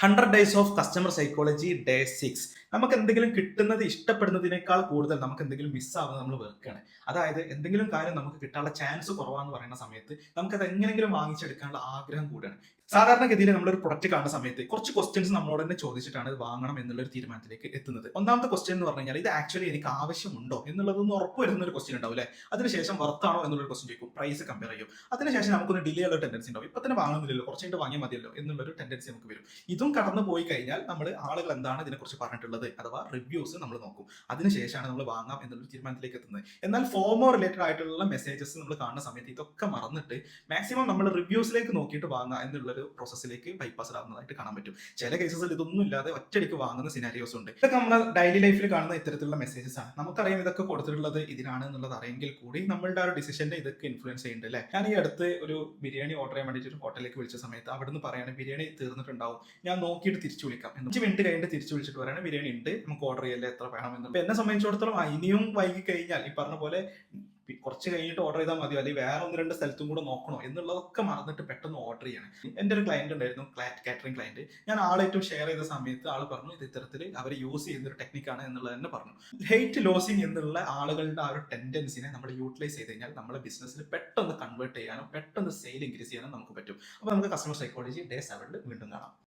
100 days of customer psychology day 6. നമുക്ക് എന്തെങ്കിലും കിട്ടുന്നത് ഇഷ്ടപ്പെടുന്നതിനേക്കാൾ കൂടുതൽ നമുക്ക് എന്തെങ്കിലും മിസ്സാവുന്നത് നമ്മൾ വെറുക്കുകയാണ്. അതായത് എന്തെങ്കിലും കാര്യം നമുക്ക് കിട്ടാനുള്ള ചാൻസ് കുറവാന്ന് പറയുന്ന സമയത്ത് നമുക്കത് എങ്ങനെയെങ്കിലും വാങ്ങിച്ചെടുക്കാനുള്ള ആഗ്രഹം കൂടെയാണ്. സാധാരണഗതിയിൽ നമ്മളൊരു പ്രൊഡക്റ്റ് കാണുന്ന സമയത്ത് കുറച്ച് ക്വസ്റ്റ്യൻസ് നമ്മളോട് തന്നെ ചോദിച്ചിട്ടാണ് ഇത് വാങ്ങണം എന്നുള്ള ഒരു തീരുമാനത്തിലേക്ക് എത്തുന്നത്. ഒന്നാമത്തെ ക്വസ്റ്റ്യൻ എന്ന് പറഞ്ഞു കഴിഞ്ഞാൽ ഇത് ആക്ച്വലി എനിക്ക് ആവശ്യമുണ്ടോ എന്നുള്ളതൊന്ന് ഉറപ്പ് വരുന്ന ഒരു ക്വസ്റ്റ്യൻ ഉണ്ടാവും അല്ലേ. അതിനുശേഷം വർത്താണോ എന്നുള്ളൊരു ക്വസ്റ്റ്യൻ ചോദിക്കും, പ്രൈസ് കമ്പയർ ചെയ്യും. അതിനുശേഷം നമുക്കൊന്ന് ഡിലേ ഉള്ള ടെൻഡൻസി ഉണ്ടാവും. ഇപ്പൊ തന്നെ വാങ്ങുന്നില്ലല്ലോ, കുറച്ചായിട്ട് വാങ്ങിയാൽ മതിയല്ലോ എന്നുള്ളൊരു ടെൻഡൻസി നമുക്ക് വരും. ഇതും കടന്നു പോയി കഴിഞ്ഞാൽ നമ്മൾ ആളുകൾ എന്താണ് ഇതിനെക്കുറിച്ച് പറഞ്ഞിട്ടുള്ളത് അഥവാ റിവ്യൂസ് നമ്മൾ നോക്കും. അതിനുശേഷമാണ് നമ്മൾ വാങ്ങാം എന്നുള്ള തീരുമാനത്തിലേക്ക് എത്തുന്നത്. എന്നാൽ ഫോമോ റിലേറ്റഡ് ആയിട്ടുള്ള മെസ്സേജസ് നമ്മൾ കാണുന്ന സമയത്ത് ഇതൊക്കെ മറന്നിട്ട് മാക്സിമം നമ്മൾ റിവ്യൂസിലേക്ക് നോക്കിയിട്ട് വാങ്ങുക എന്നുള്ളൊരു പ്രോസസ്സിലേക്ക് ബൈപ്പാസ് ആവുന്നതായിട്ട് കാണാൻ പറ്റും. ചില കേസസിൽ ഇതൊന്നും ഇല്ലാതെ ഒറ്റയടിക്ക് വാങ്ങുന്ന സിനാരിയോസ് ഉണ്ട്. ഇതൊക്കെ നമ്മൾ ഡെയിലി ലൈഫിൽ കാണുന്ന ഇത്തരത്തിലുള്ള മെസ്സേജസ് ആണ്. നമുക്കറിയാം ഇതൊക്കെ കൊടുത്തിട്ടുള്ളത് ഇതിനാണ് എന്നുള്ളത് അറിയെങ്കിൽ കൂടി നമ്മളുടെ ആ ഒരു ഡിസിഷനെ ഇതൊക്കെ ഇൻഫ്ലുവൻസ് ചെയ്യുന്നുണ്ട് അല്ലേ. ഞാൻ ഈ അടുത്ത് ഒരു ബിരിയാണി ഓർഡർ ചെയ്യാൻ വേണ്ടിയിട്ട് ഒരു ഹോട്ടലിലേക്ക് വിളിച്ച സമയത്ത് അവിടുന്ന് പറയാണ് ബിരിയാണി തീർന്നിട്ടുണ്ടാവും, ഞാൻ നോക്കിയിട്ട് തിരിച്ചു വിളിക്കാം. 5 മിനിറ്റ് കഴിഞ്ഞിട്ട് തിരിച്ചു വിളിച്ചിട്ട് പറയണേ ബിരിയാണി ഉണ്ട്, നമുക്ക് ഓർഡർ ചെയ്യല്ലേ, എത്ര വേണമെന്ന്. എന്നെ സംബന്ധിച്ചിടത്തോളം ഇനിയും വൈകി കഴിഞ്ഞാൽ ഈ പറഞ്ഞ പോലെ കുറച്ച് കഴിഞ്ഞിട്ട് ഓർഡർ ചെയ്താൽ മതിയോ, അല്ലെങ്കിൽ വേറെ 1-2 സ്ഥലത്തും കൂടെ നോക്കണോ എന്നുള്ളതൊക്കെ മറന്നിട്ട് പെട്ടെന്ന് ഓർഡർ ചെയ്യണം. എൻ്റെ ഒരു ക്ലയന്റ് ഉണ്ടായിരുന്നു, കാറ്ററിംഗ് ക്ലയന്റ്. ഞാൻ ആളായിട്ടും ഷെയർ ചെയ്ത സമയത്ത് ആൾ പറഞ്ഞു ഇത് ഇത്തരത്തിൽ അവർ യൂസ് ചെയ്യുന്ന ഒരു ടെക്നിക്കാണ് എന്നുള്ളത് തന്നെ പറഞ്ഞു. ഹെയ്റ്റ് ലോസിങ് എന്നുള്ള ആളുകളുടെ ആ ഒരു ടെൻഡൻസിനെ നമ്മൾ യൂട്ടിലൈസ് ചെയ്ത് കഴിഞ്ഞാൽ നമ്മുടെ ബിസിനസ്സിൽ പെട്ടെന്ന് കൺവേർട്ട് ചെയ്യാനും പെട്ടെന്ന് സെയിൽ ഇൻക്രീസ് ചെയ്യാനും നമുക്ക് പറ്റും. അപ്പോൾ നമുക്ക് കസ്റ്റമർ സൈക്കോളജി ഡേ 7 വീണ്ടും കാണാം.